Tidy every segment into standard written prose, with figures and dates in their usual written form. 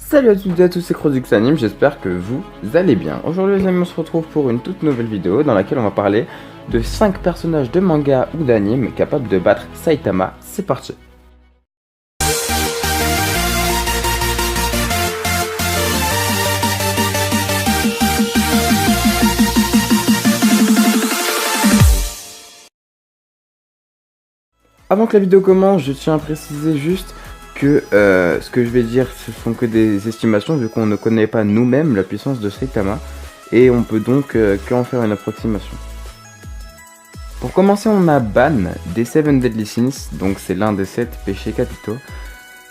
Salut à toutes et à tous, c'est Crozux Anime, j'espère que vous allez bien. Aujourd'hui les amis, on se retrouve pour une toute nouvelle vidéo dans laquelle on va parler de 5 personnages de manga ou d'anime capables de battre Saitama. C'est parti. Avant que la vidéo commence, je tiens à préciser juste que ce que je vais dire, ce sont que des estimations vu qu'on ne connaît pas nous-mêmes la puissance de Saitama et on peut donc qu'en faire une approximation. Pour commencer, on a Ban des 7 Deadly Sins, donc c'est l'un des 7 péchés capitaux.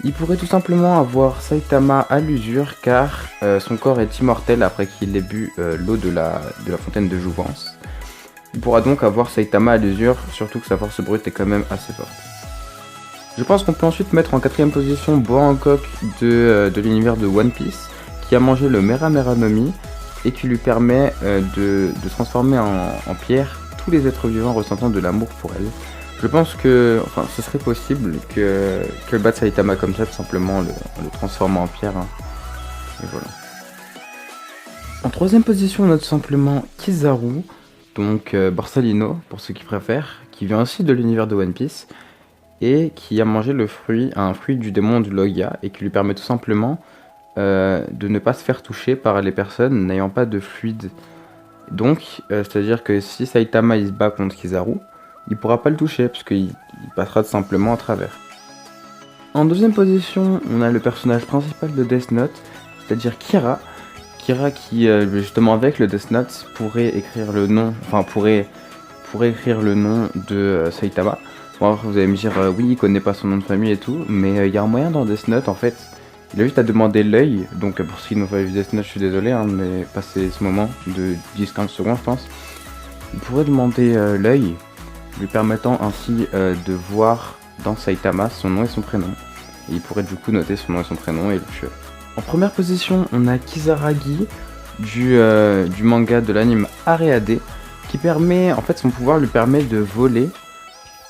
Il pourrait tout simplement avoir Saitama à l'usure car son corps est immortel après qu'il ait bu l'eau de la fontaine de jouvence. Il pourra donc avoir Saitama à l'usure, surtout que sa force brute est quand même assez forte. Je pense qu'on peut ensuite mettre en quatrième position Boa Hancock de l'univers de One Piece, qui a mangé le Mera Mera no Mi et qui lui permet de transformer en pierre tous les êtres vivants ressentant de l'amour pour elle. Je pense que ce serait possible que batte Saitama comme ça, tout simplement le transformant en pierre. Hein. Et voilà. En troisième position, on a tout simplement Kizaru, donc Borsalino, pour ceux qui préfèrent, qui vient aussi de l'univers de One Piece, et qui a mangé un fruit du démon du Logia, et qui lui permet tout simplement de ne pas se faire toucher par les personnes n'ayant pas de fluide. Donc, c'est-à-dire que si Saitama il se bat contre Kizaru, il pourra pas le toucher, parce qu'il passera tout simplement à travers. En deuxième position, on a le personnage principal de Death Note, c'est-à-dire Kira. Kira qui, justement avec le Death Note, pourrait écrire le nom de Saitama. Bon, alors, vous allez me dire, oui, il connaît pas son nom de famille et tout, mais il y a un moyen dans Death Note, en fait. Il a juste à demander l'œil, donc pour ceux qui n'ont pas vu Death Note, je suis désolé, hein, mais passer ce moment de 10-15 secondes, je pense. Il pourrait demander l'œil, lui permettant ainsi de voir dans Saitama son nom et son prénom. Et il pourrait du coup noter son nom et son prénom et le tuer. En première position, on a Kisaragi du manga de l'anime Areade, qui permet, en fait son pouvoir lui permet de voler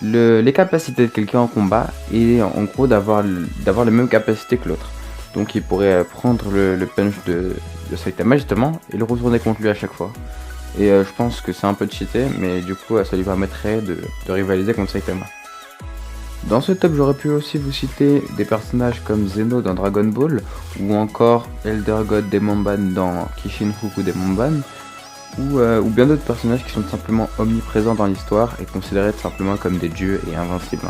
les capacités de quelqu'un en combat et en gros d'avoir les mêmes capacités que l'autre. Donc il pourrait prendre le punch de Saitama justement et le retourner contre lui à chaque fois. Et je pense que c'est un peu cheaté, mais du coup ça lui permettrait de rivaliser contre Saitama. Dans ce top, j'aurais pu aussi vous citer des personnages comme Zeno dans Dragon Ball, ou encore Elder God Demonban dans Kishin Fuku Demonban, ou bien d'autres personnages qui sont tout simplement omniprésents dans l'histoire et considérés tout simplement comme des dieux et invincibles.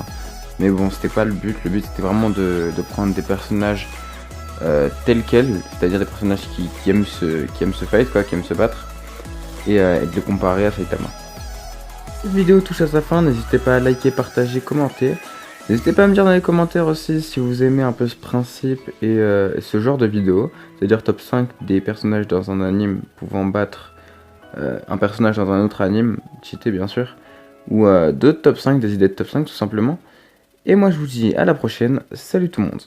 Mais bon, c'était pas le but c'était vraiment de prendre des personnages tels quels, c'est-à-dire des personnages qui aiment se fight, quoi, qui aiment se battre, et de les comparer à Saitama. Cette vidéo touche à sa fin, n'hésitez pas à liker, partager, commenter. N'hésitez pas à me dire dans les commentaires aussi si vous aimez un peu ce principe et ce genre de vidéo, c'est-à-dire top 5 des personnages dans un anime pouvant battre un personnage dans un autre anime, cheaté bien sûr, ou d'autres top 5, des idées de top 5 tout simplement. Et moi je vous dis à la prochaine, salut tout le monde.